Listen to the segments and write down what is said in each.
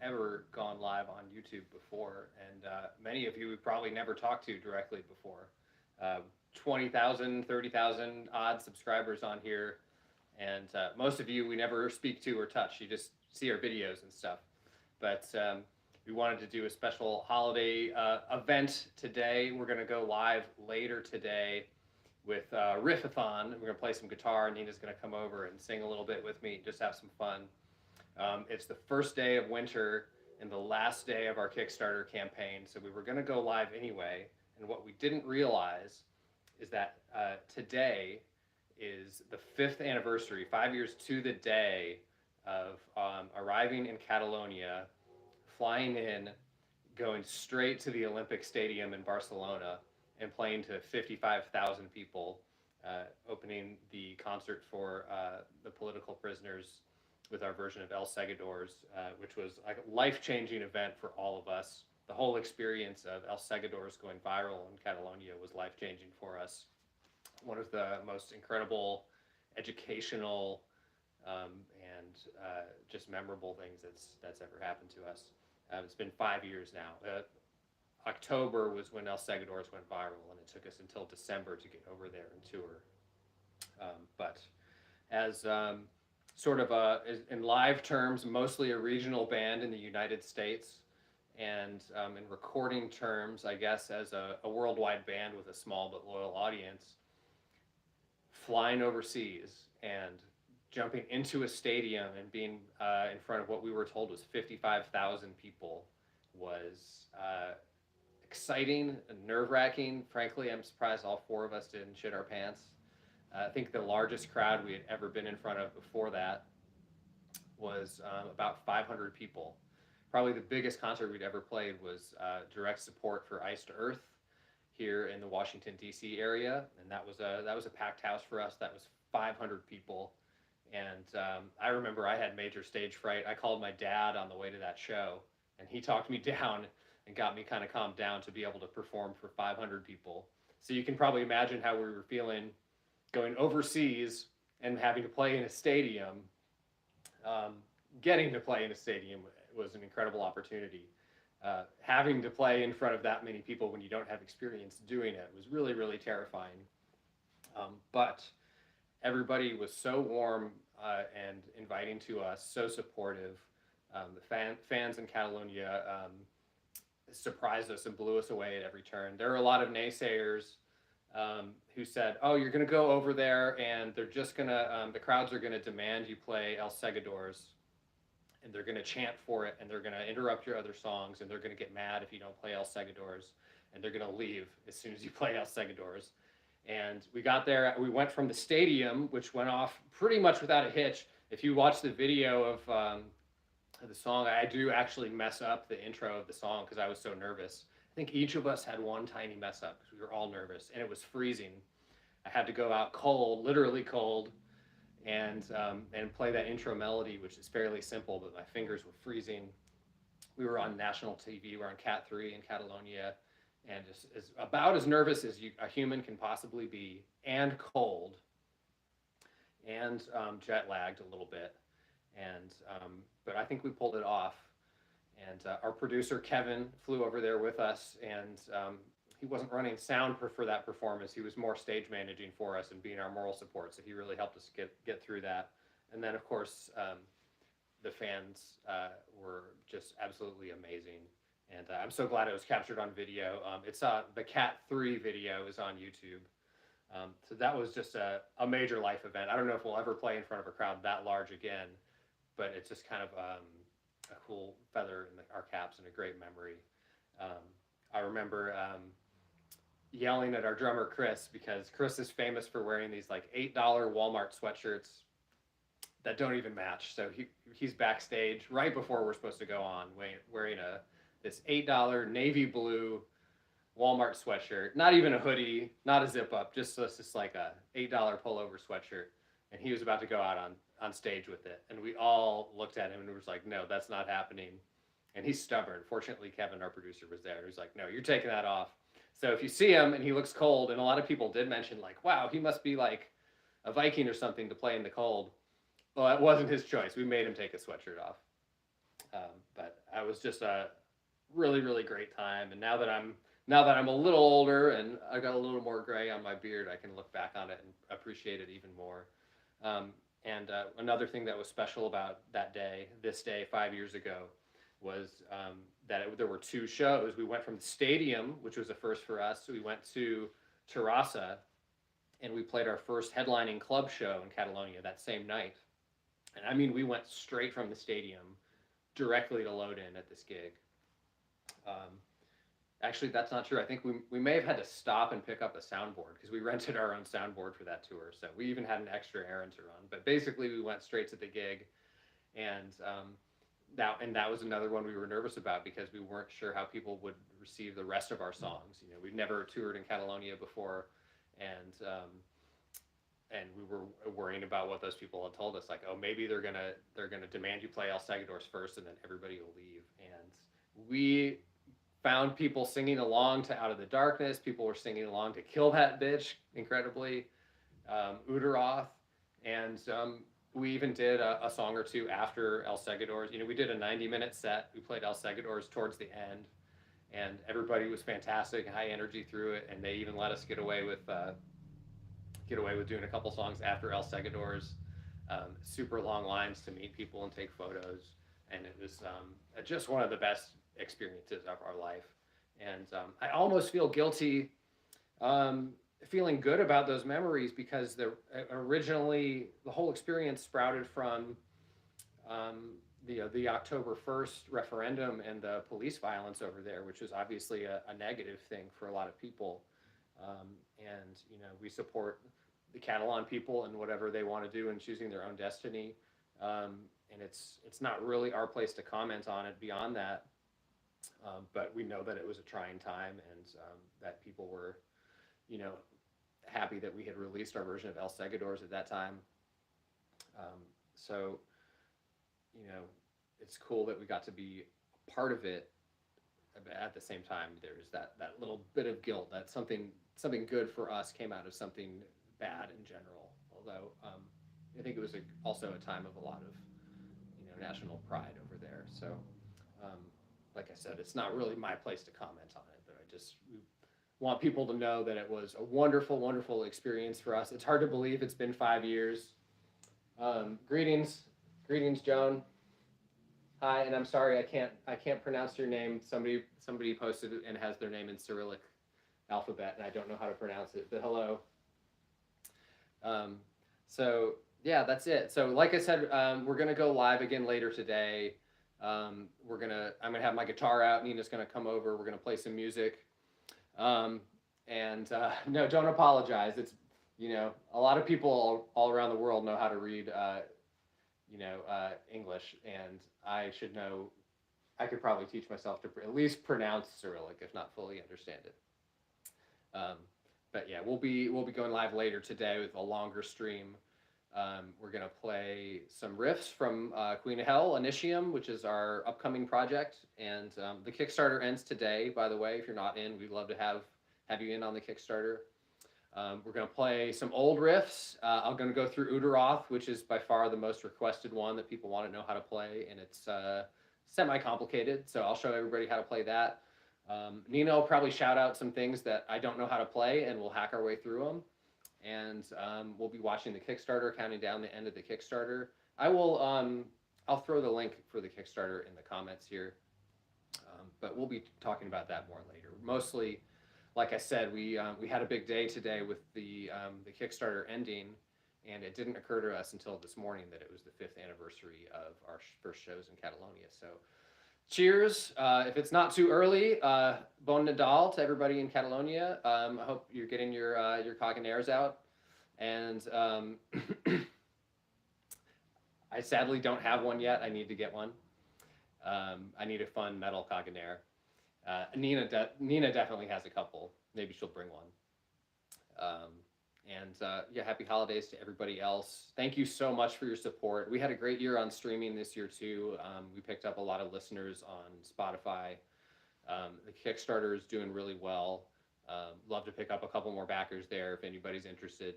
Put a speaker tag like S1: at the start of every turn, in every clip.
S1: ever gone live on YouTube before, and many of you we probably never talked to directly before. Uh, 20,000, 30,000 odd subscribers on here, and most of you we never speak to or touch. You just see our videos and stuff. But we wanted to do a special holiday event today. We're going to go live later today with Riffathon. We're going to play some guitar. Nina's going to come over and sing a little bit with me, just have some fun. It's the first day of winter and the last day of our Kickstarter campaign, so we were going to go live anyway. And what we didn't realize is that today is the 5th anniversary, 5 years to the day of arriving in Catalonia, flying in, going straight to the Olympic Stadium in Barcelona, and playing to 55,000 people, opening the concert for the political prisoners with our version of El Segadors, which was like a life-changing event for all of us. The whole experience of El Segadors going viral in Catalonia was life-changing for us. One of the most incredible educational and just memorable things that's ever happened to us. It's been 5 years now. October was when El Segadors went viral, and it took us until December to get over there and tour. But as sort of in live terms, mostly a regional band in the United States, and in recording terms, I guess, as a worldwide band with a small but loyal audience, flying overseas and jumping into a stadium and being in front of what we were told was 55,000 people was exciting and nerve-wracking. Frankly, I'm surprised all 4 of us didn't shit our pants. I think the largest crowd we had ever been in front of before that was about 500 people. Probably the biggest concert we'd ever played was direct support for Ice to Earth here in the Washington, D.C. area, and that was a packed house for us. That was 500 people, and I remember I had major stage fright. I called my dad on the way to that show, and he talked me down and got me kind of calmed down to be able to perform for 500 people. So you can probably imagine how we were feeling going overseas and having to play in a stadium. Getting to play in a stadium was an incredible opportunity. Having to play in front of that many people when you don't have experience doing it was really, really terrifying. But everybody was so warm and inviting to us, so supportive. The fans in Catalonia surprised us and blew us away at every turn. There were a lot of naysayers who said, "Oh, you're going to go over there, and they're just going to, the crowds are going to demand you play El Segadors, and they're going to chant for it, and they're going to interrupt your other songs, and they're going to get mad if you don't play El Segadors, and they're going to leave as soon as you play El Segadors." And we got there, we went from the stadium, which went off pretty much without a hitch. If you watch the video of the song, I do actually mess up the intro of the song because I was so nervous. I think each of us had one tiny mess up because we were all nervous, and it was freezing. I had to go out cold, literally cold, and play that intro melody, which is fairly simple, but my fingers were freezing. We were on national TV. We were on Cat 3 in Catalonia, and just about as nervous as a human can possibly be, and cold, and jet lagged a little bit, and but I think we pulled it off. And our producer Kevin flew over there with us, and he wasn't running sound for that performance. He was more stage managing for us and being our moral support. So he really helped us get through that. And then, of course, the fans were just absolutely amazing. And I'm so glad it was captured on video. It's the Cat 3 video is on YouTube. So that was just a major life event. I don't know if we'll ever play in front of a crowd that large again, but it's just kind of a cool feather in our caps and a great memory. I remember yelling at our drummer Chris, because Chris is famous for wearing these like $8 Walmart sweatshirts that don't even match. So he's backstage right before we're supposed to go on, wearing this $8 navy blue Walmart sweatshirt, not even a hoodie, not a zip up, just like a $8 pullover sweatshirt. And he was about to go out on stage with it. And we all looked at him and was like, no, that's not happening. And he's stubborn. Fortunately, Kevin, our producer, was there. He was like, no, you're taking that off. So if you see him and he looks cold, and a lot of people did mention like, wow, he must be like a Viking or something to play in the cold. Well, that wasn't his choice. We made him take his sweatshirt off. But was just a really, really great time. And now that I'm a little older and I got a little more gray on my beard, I can look back on it and appreciate it even more. Um, and another thing that was special about that day, this day 5 years ago, was there were two shows. We went from the stadium, which was a first for us. We went to Terrassa, and we played our first headlining club show in Catalonia that same night. And I mean, we went straight from the stadium directly to load in at this gig. Um, Actually, that's not true. I think we may have had to stop and pick up a soundboard because we rented our own soundboard for that tour. So we even had an extra errand to run. But basically, we went straight to the gig, and that was another one we were nervous about because we weren't sure how people would receive the rest of our songs. You know, we'd never toured in Catalonia before, and we were worrying about what those people had told us. Like, oh, maybe they're gonna demand you play El Seguidors first, and then everybody will leave. And we found people singing along to Out of the Darkness. People were singing along to Kill That Bitch, incredibly, Uteroth, and we even did a song or two after El Seguidors. You know, we did a 90-minute set. We played El Seguidors towards the end, and everybody was fantastic, high energy through it, and they even let us get away with doing a couple songs after El Seguidors. Super long lines to meet people and take photos, and it was just one of the best experiences of our life. And I almost feel guilty feeling good about those memories because originally the whole experience sprouted from the October 1st referendum and the police violence over there, which was obviously a negative thing for a lot of people. And you know, we support the Catalan people and whatever they want to do in choosing their own destiny. And it's not really our place to comment on it beyond that. But we know that it was a trying time, and that people were, you know, happy that we had released our version of El Seguidors at that time. So, you know, it's cool that we got to be a part of it. At the same time, there's that little bit of guilt that something good for us came out of something bad in general. Although I think it was also a time of a lot of, you know, national pride over there. So. Like I said, it's not really my place to comment on it, but we want people to know that it was a wonderful, wonderful experience for us. It's hard to believe it's been 5 years. Greetings, Joan. Hi, and I'm sorry I can't pronounce your name. Somebody posted it and has their name in Cyrillic alphabet, and I don't know how to pronounce it. But hello. So yeah, that's it. So like I said, we're gonna go live again later today. I'm gonna have my guitar out. Nina's gonna come over. We're gonna play some music. No, don't apologize. It's, you know, a lot of people all around the world know how to read, English, and I should know. I could probably teach myself to at least pronounce Cyrillic, if not fully understand it. But yeah, we'll be going live later today with a longer stream. We're going to play some riffs from Queen of Hell, Initium, which is our upcoming project. And the Kickstarter ends today, by the way. If you're not in, we'd love to have you in on the Kickstarter. We're going to play some old riffs. I'm going to go through Uteroth, which is by far the most requested one that people want to know how to play. And it's semi-complicated, so I'll show everybody how to play that. Nina will probably shout out some things that I don't know how to play, and we'll hack our way through them. And we'll be watching the Kickstarter, counting down the end of the Kickstarter. I'll throw the link for the Kickstarter in the comments here, but we'll be talking about that more later. Mostly, like I said, we had a big day today with the Kickstarter ending, and it didn't occur to us until this morning that it was the 5th anniversary of our first shows in Catalonia. So cheers. If it's not too early, Bon Nadal to everybody in Catalonia. I hope you're getting your caganeres out. And I sadly don't have one yet. I need to get one. I need a fun metal caganere. Nina definitely has a couple. Maybe she'll bring one. Yeah, happy holidays to everybody else. Thank you so much for your support. We had a great year on streaming this year too. We picked up a lot of listeners on Spotify. The Kickstarter is doing really well. Love to pick up a couple more backers there if anybody's interested.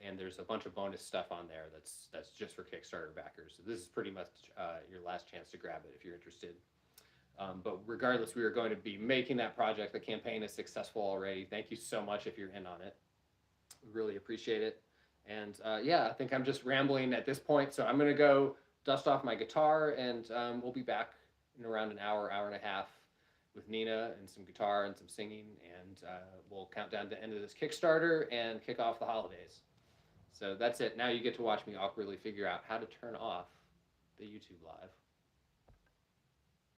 S1: And there's a bunch of bonus stuff on there that's just for Kickstarter backers. So this is pretty much your last chance to grab it if you're interested. But regardless, we are going to be making that project. The campaign is successful already. Thank you so much if you're in on it. We really appreciate it. And yeah, I think I'm just rambling at this point. So I'm going to go dust off my guitar, and we'll be back in around an hour, hour and a half with Nina and some guitar and some singing. And we'll count down the end of this Kickstarter and kick off the holidays. So that's it. Now you get to watch me awkwardly figure out how to turn off the YouTube live.